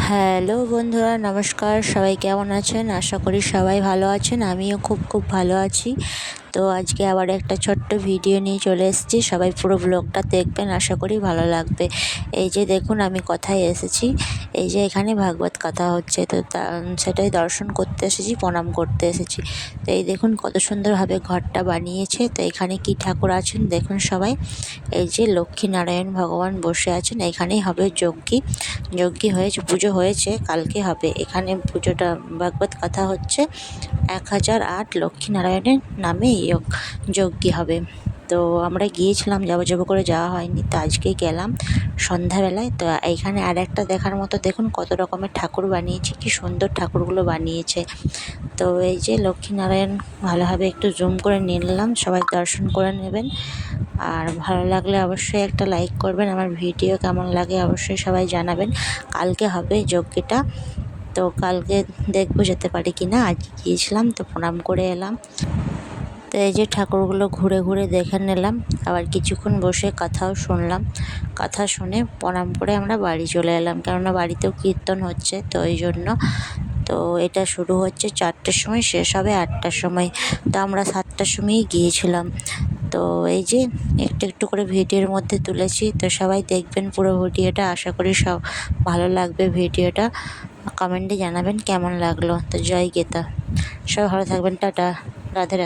Hello বন্ধুরা, নমস্কার। সবাই কেমন আছেন? আশা করি সবাই ভালো আছেন। আমিও খুব ভালো আছি। তো আজকে আবার একটা ছোট্ট ভিডিও নিয়ে চলে এসেছি। সবাই পুরো ব্লগটা দেখবেন, আশা করি ভালো লাগবে। এই যে দেখুন, আমি কোথায় এসেছি। এই যে এখানে ভাগবত কথা হচ্ছে, তো সেটাই দর্শন করতে এসেছি, প্রণাম করতে এসেছি। তো এই দেখুন কত সুন্দরভাবে ঘরটা বানিয়েছে। তো এখানে কি ঠাকুর আছেন দেখুন সবাই। এই যে লক্ষ্মীনারায়ণ ভগবান বসে আছেন। এখানেই হবে যজ্ঞি হয়েছে, পুজো হয়েছে, কালকে হবে এখানে পুজোটা। ভাগবত কথা হচ্ছে 1008 লক্ষ্মীনারায়ণের নামে যজ্ঞি হবে। তো আমরা গিয়েছিলাম, যাবো করে যাওয়া হয়নি, তো আজকেই গেলাম সন্ধ্যাবেলায়। তো এইখানে আর একটা দেখার মতো, দেখুন কত রকমের ঠাকুর বানিয়েছে, কি সুন্দর ঠাকুরগুলো বানিয়েছে। তো এই যে লক্ষ্মীনারায়ণ ভালোভাবে একটু জুম করে নিলাম, সবাই দর্শন করে নেবেন। আর ভালো লাগলে অবশ্যই একটা লাইক করবেন। আমার ভিডিও কেমন লাগে অবশ্যই সবাই জানাবেন। কালকে হবে যজ্ঞটা, তো কালকে দেখবো যেতে পারি কি না। আজ গিয়েছিলাম, তো প্রণাম করে এলাম। তো এই যে ঠাকুরগুলো ঘুরে দেখে নিলাম, আবার কিছুক্ষণ বসে কথাও শুনলাম। কথা শুনে প্রণাম করে আমরা বাড়ি চলে এলাম, কেননা বাড়িতেও কীর্তন হচ্ছে, তো এই জন্য। তো এটা শুরু হচ্ছে 4টের সময়, শেষ হবে 8টার সময়। তো আমরা 7টার সময়ই গিয়েছিলাম। তো এই যে একটু করে ভিডিওর মধ্যে তুলেছি, তো সবাই দেখবেন পুরো ভিডিওটা। আশা করি সব ভালো লাগবে ভিডিওটা। কমেন্টে জানাবেন কেমন লাগলো। তো জয় গীতা, সবাই ভালো থাকবেন। টাটা, রাধে রাধে।